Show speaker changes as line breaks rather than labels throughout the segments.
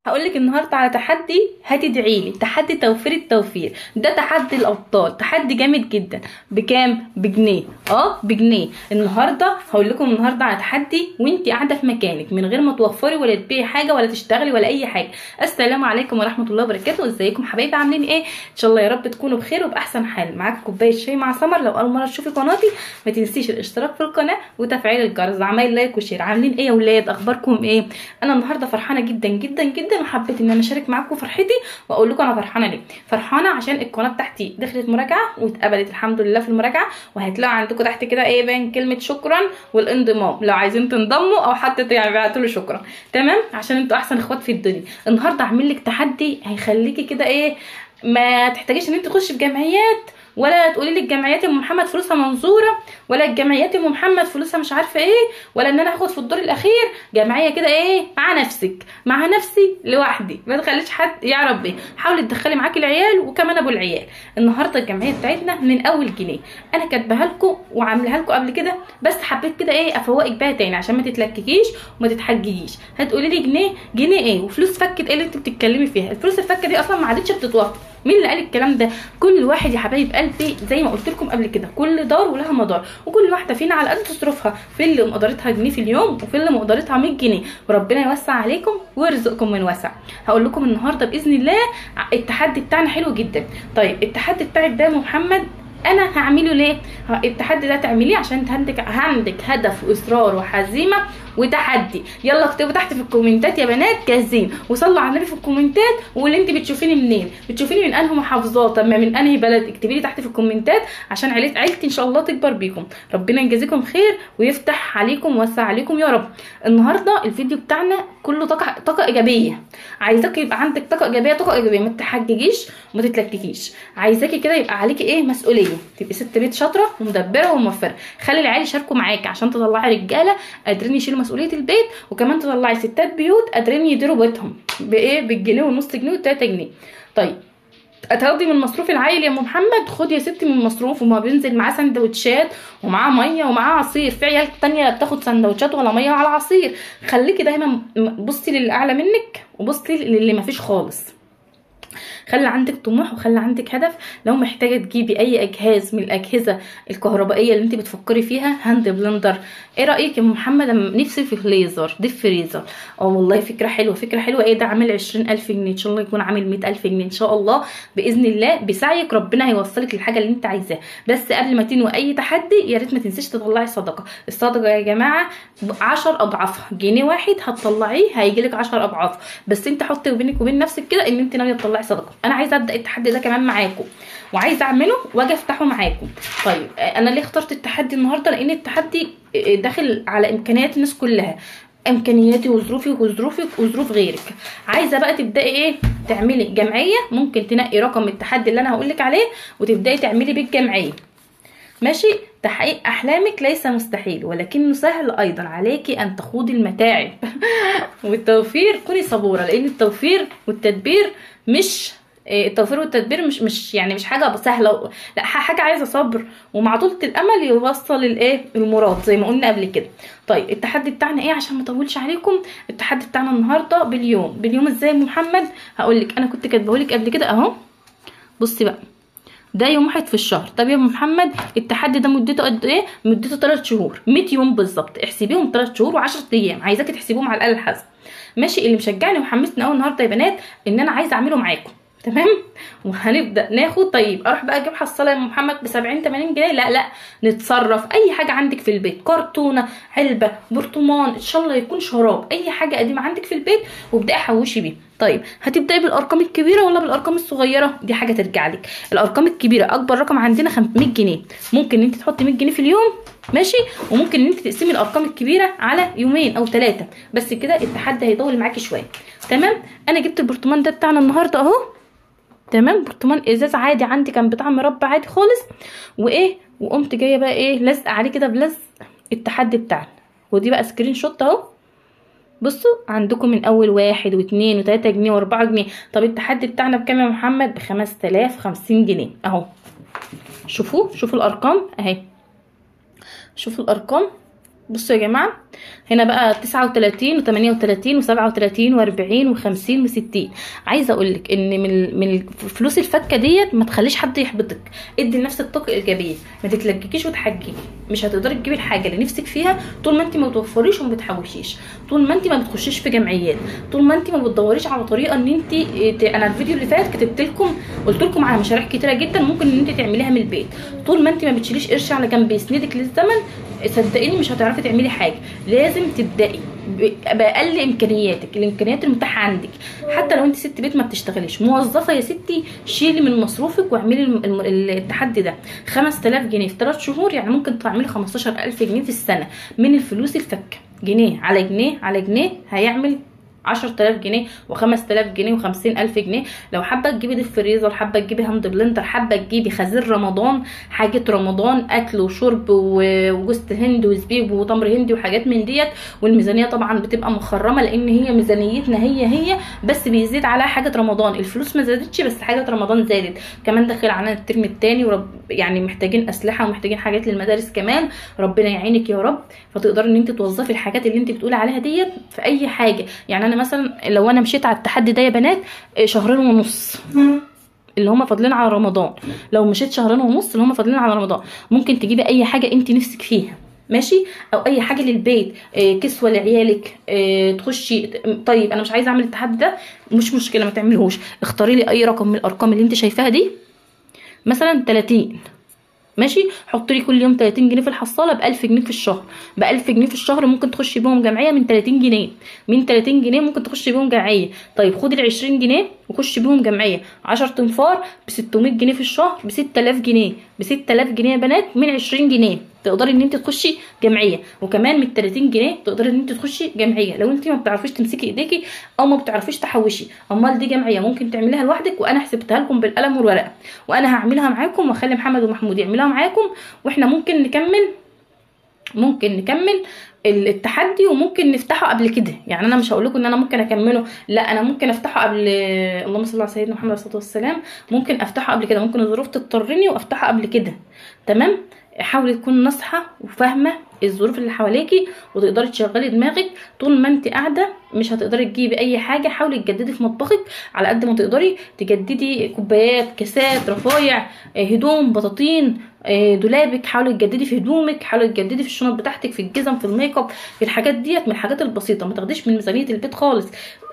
هقولك النهارده على تحدي هتدعيلي، تحدي توفير التوفير. ده تحدي الابطال، تحدي جامد جدا. بكام؟ بجنيه. بجنيه. النهارده هقول لكم النهارده على تحدي وانت قاعده في مكانك من غير ما توفري ولا تبيعي حاجه ولا تشتغلي ولا اي حاجه. السلام عليكم ورحمه الله وبركاته. ازيكم حبايبي؟ عاملين ايه؟ ان شاء الله يا رب تكونوا بخير وباحسن حال. معاكم كوبايه شاي مع سمر. لو اول مره تشوفي قناتي ما تنسيش الاشتراك في القناه وتفعيل الجرس وعمل لايك وشير. عاملين ايه يا ولاد؟ اخباركم ايه؟ انا النهارده فرحانه جدا جدا جدا وحبيت ان انا اشارك معاكم فرحتي واقول لكم انا فرحانه ليه. فرحانه عشان القناه بتاعتي دخلت مراجعه واتقبلت الحمد لله في المراجعه، وهتلاقوا عندكم تحت كده ايه بين كلمه شكرا والانضمام لو عايزين تنضموا او حتى تبعتوا له شكرا. تمام؟ عشان انتوا احسن اخوات في الدنيا. النهارده هعمل لك تحدي هيخليكي كده ايه، ما تحتاجيش ان انت تخشي في جمعيات ولا تقولي لي الجمعيات ام محمد فلوسها منظوره، ولا الجمعيات ام محمد فلوسها مش عارفه ايه، ولا ان انا هاخد في الدور الاخير جمعيه كده ايه مع نفسك. مع نفسي لوحدي، ما تخليش حد يعرف بيه. حاولي تدخلي معاكي العيال وكمان ابو العيال. النهارده الجمعيه بتاعتنا من اول جنيه انا كاتباها لكم وعاملاها لكم قبل كده، بس حبيت كده ايه افوقك بيها تاني عشان ما تتلككيش وما تتحججيش. هتقولي لي جنيه جنيه ايه وفلوس فكت ايه اللي انت بتتكلمي فيها؟ الفلوس الفكه دي اصلا ما عادتش بتتوفر. مين اللي قال الكلام ده؟ كل واحد يا حبايب قلبي زي ما قلت لكم قبل كده، كل دار ولها مدار، وكل واحده فينا على قد تصرفها. في اللي مقدرتها جنيه في اليوم وفي اللي مقدرتها 100 جنيه، وربنا يوسع عليكم ويرزقكم من وسع. هقول لكم النهارده باذن الله التحدي بتاعنا حلو جدا. طيب التحدي بتاعك ده يا محمد انا هعمله ليه؟ التحدي ده تعمليه عشان عندك هدف واصرار وحزيمه وتحدي. يلا اكتبوا تحت في الكومنتات يا بنات جاهزين، وصلوا على النبي في الكومنتات. واللي انت بتشوفيني منين؟ بتشوفيني من انهي محافظات؟ طب من انهي بلد؟ اكتبي لي تحت في الكومنتات عشان عيلتي ان شاء الله تكبر بيكم. ربنا يجازيكم خير ويفتح عليكم ويوسع عليكم يا رب. النهارده الفيديو بتاعنا كله طاقه ايجابيه. عايزاكي يبقى عندك طاقه ايجابيه، طاقه ايجابيه، ما تتحججيش وما تتلككيش. عايزاكي كده يبقى عليكي ايه مسؤوليه، تبقي ست بيت شاطره ومدبره وموفره. خلي العيال يشاركوا معاكي عشان تطلعي رجاله قادرين يشيلوا مسؤوليه البيت، وكمان تطلعي ستات بيوت قادرين يديروا بيتهم بايه، بالجنيه والنص جنيه والتلاته جنيه. طيب هتاخدي من مصروف العيل يا ام محمد؟ خدي يا ستي من مصروف، وما بينزل معاه سندوتشات ومعاه ميه ومعاه عصير. في عيال تانية بتاخد سندوتشات ولا ميه ولا عصير. خليكي دايما بصي للي اعلى منك وبصي للي مفيش خالص. خلي عندك طموح وخلي عندك هدف. لو محتاجه تجيبي اي جهاز من الاجهزه الكهربائيه اللي انت بتفكري فيها، هاند بلندر، ايه رايك يا محمد؟ نفسي في ليزر ديب فريزر. والله فكره حلوه، فكره حلوه. ايه ده؟ عامل 20,000 جنيه، ان شاء الله يكون عامل 100,000 جنيه ان شاء الله باذن الله. بسعيك ربنا هيوصلك للحاجه اللي انت عايزاها. بس قبل ما تنوي اي تحدي يا ريت ما تنسيش تطلعي صدقه. الصدقه يا جماعه 10 اضعافها. جنيه واحد هتطلعيه هيجيلك 10 اضعاف. بس انت حطي بينك وبين نفسك كده ان انت ناويه تطلعي صدقه. انا عايزه ابدا التحدي ده كمان معاكم وعايزه اعمله واجي افتحه معاكم. طيب انا ليه اخترت التحدي النهارده؟ لان التحدي داخل على امكانيات الناس كلها، امكانياتي وظروفي وظروفك وظروف غيرك. عايزه بقى تبداي ايه؟ تعملي جمعيه. ممكن تنقي رقم التحدي اللي انا هقولك عليه وتبداي تعملي بيه الجمعيه. ماشي؟ تحقيق احلامك ليس مستحيل ولكنه سهل ايضا. عليكي ان تخوضي المتاعب والتوفير. كوني صبوره، لان التوفير والتدبير مش التوفير والتدبير مش يعني مش حاجه سهله، لا حاجه عايزه صبر ومع طولة الامل يوصل الايه المراد زي ما قلنا قبل كده. طيب التحدي بتاعنا ايه عشان ما اطولش عليكم؟ التحدي بتاعنا النهارده باليوم. ازاي يا محمد؟ هقولك. انا كنت كاتبهولك قبل كده اهو. بصي بقى، ده يوم واحد في الشهر. طب يا محمد التحدي ده مدته قد ايه؟ مدته 3 شهور، 100 يوم بالظبط. احسبيهم 3 شهور و10 ايام. عايزاكي تحسبيهم على الاقل الحسب. ماشي؟ اللي مشجعني وحمسني قوي النهارده يا بنات ان انا عايزه اعمله معاكم. تمام؟ وهنبدا ناخد. طيب اروح بقى اجيب حصاله يا محمد ب 70 80 جنيه؟ لا، نتصرف. اي حاجه عندك في البيت، كرتونه، علبه، برطمان، ان شاء الله يكون شراب، اي حاجه قديمه عندك في البيت وابداي حوشي بيه. طيب هتبداي بالارقام الكبيره ولا بالارقام الصغيره؟ دي حاجه ترجع لك. الارقام الكبيره اكبر رقم عندنا 100 جنيه. ممكن ان انت تحطي 100 جنيه في اليوم، ماشي؟ وممكن ان انت تقسمي الارقام الكبيره على يومين او 3 بس كده. التحدي هيطول معاكي شويه. تمام؟ انا جبت البرطمان ده بتاعنا النهارده اهو. تمام؟ برطمان ازاز عادي عندي، كان بتاع مربى عادي خالص. وايه، وقمت جايه بقى ايه لازقه عليه كده بلزق التحدي بتاعنا. ودي بقى سكرين شوت اهو. بصوا عندكم من اول 1 و2 و3 جنيه و4 جنيه. طب التحدي بتاعنا بكام يا محمد؟ ب5050 جنيه اهو. شوفوا الارقام اهي. شوفوا الارقام بصوا يا جماعه، هنا بقى 39 و38 و37 و40 و50 و60. عايزه اقول لك ان من فلوس الفكه ديت ما تخليش حد يحبطك. ادي لنفسك طاقه ايجابيه، ما تتلجكيش وتحججي. مش هتقدري تجيبي الحاجه اللي نفسك فيها طول ما انت ما بتوفريش وما بتحوشيش، طول ما انت ما بتخشيش في جمعيات، طول ما انت ما بتدوريش على طريقه ان انت انا الفيديو اللي فات كتبت لكم قلت لكم على مشاريع كتيره جدا ممكن ان انت تعمليها من البيت. طول ما انت ما بتشيليش قرش على جنب يسندك للزمن، صدقيني مش هتعرفي تعملي حاجه. لازم تبداي باقل امكانياتك، الامكانيات المتاحه عندك. حتى لو انت ست بيت ما بتشتغليش، موظفه يا ستي، شيلي من مصروفك واعملي التحدي ده. 5000 جنيه في 3 شهور، يعني ممكن تعملي 15000 جنيه في السنه من الفلوس الفكه. جنيه على جنيه على جنيه هيعمل 10000 جنيه و5000 جنيه و50000 جنيه. لو حابه تجيبي ديب فريزر، حابه تجيبي هاند بلندر، حابه تجيبي خزين رمضان، حاجه رمضان، اكل وشرب وجوز هند وزبيب وتمر هندي وحاجات من ديت. والميزانيه طبعا بتبقى مخرمه لان هي ميزانيتنا هي بس بيزيد على حاجه رمضان. الفلوس ما زادتش بس حاجه رمضان زادت. كمان داخل علينا الترم الثاني يعني محتاجين اسلحه ومحتاجين حاجات للمدارس كمان. ربنا يعينك يا رب. فتقدري ان انت توظفي الحاجات اللي انت بتقولي عليها ديت في اي حاجه. يعني انا مثلا لو انا مشيت على التحدي ده يا بنات 2.5 شهور اللي هم فاضلين على رمضان، لو مشيت 2.5 شهور اللي هم فاضلين على رمضان، ممكن تجيبي اي حاجه انت نفسك فيها، ماشي؟ او اي حاجه للبيت، كسوه لعيالك، تخشي. طيب انا مش عايزه اعمل التحدي ده، مش مشكله، ما تعملهوش. اختاري لي اي رقم من الارقام اللي انت شايفاها دي، مثلا 30، ماشي؟ حط لي كل يوم 30 جنيه في الحصاله، ب 1000 جنيه في الشهر. ب 1000 جنيه في الشهر ممكن تخشي بيهم جمعيه من 30 جنيه. من 30 جنيه ممكن تخشي بيهم جمعيه. طيب خدي ال 20 جنيه وخشي بيهم جمعيه. 10 تنفار ب 600 جنيه في الشهر، ب 6000 جنيه. ب 6000 جنيه يا بنات من 20 جنيه تقدري ان انت تخشي جمعيه. وكمان من 30 جنيه تقدري ان انت تخشي جمعيه لو انت ما بتعرفيش تمسكي ايديكي او ما بتعرفيش تحوشي. امال دي جمعيه ممكن تعمليها لوحدك، وانا حسبتها لكم بالقلم والورقه، وانا هعملها معاكم واخلي محمد ومحمود يعملوها معاكم. واحنا ممكن نكمل التحدي، وممكن نفتحه قبل كده. يعني انا مش هقول لكم ان انا ممكن اكمله، لا، انا ممكن افتحه قبل. اللهم صل على سيدنا محمد صلى الله عليه وسلم. ممكن افتحه قبل كده، ممكن الظروف تضطرني وافتحه قبل كده. تمام؟ حاولي تكوني ناصحه وفاهمه الظروف اللي حواليكي وتقدري تشغلي دماغك. طول ما انت قاعده مش هتقدري تجيبي اي حاجه. حاولي تجددي في مطبخك على قد ما تقدري، تجددي كوبايات، كاسات، رفايع، هدوم، بطاطين، دولابك. حاولي تجددي في هدومك، حاولي تجددي في الشنط بتاعتك، في الجزم، في الميك اب، في الحاجات ديت. من الحاجات البسيطه، ما تاخديش من ميزانيه البيت خالص.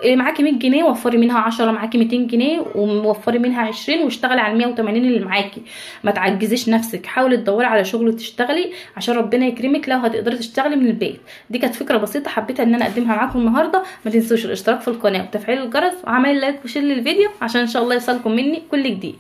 معاكي 100 جنيه وفري منها 10، معاكي 200 جنيه ووفري منها 20 واشتغلي على 180 اللي معاكي. ما تعجزيش نفسك. حاولي تدوري على شغل تشتغلي عشان ربنا يكرمك لو هتقدري تشتغلي من البيت. دي كانت فكره بسيطه حبيت ان انا اقدمها معاكم النهارده. ما تنسوش الاشتراك في القناه وتفعيل الجرس وعمل لايك وشير للفيديو عشان ان شاء الله يوصلكم مني كل جديد.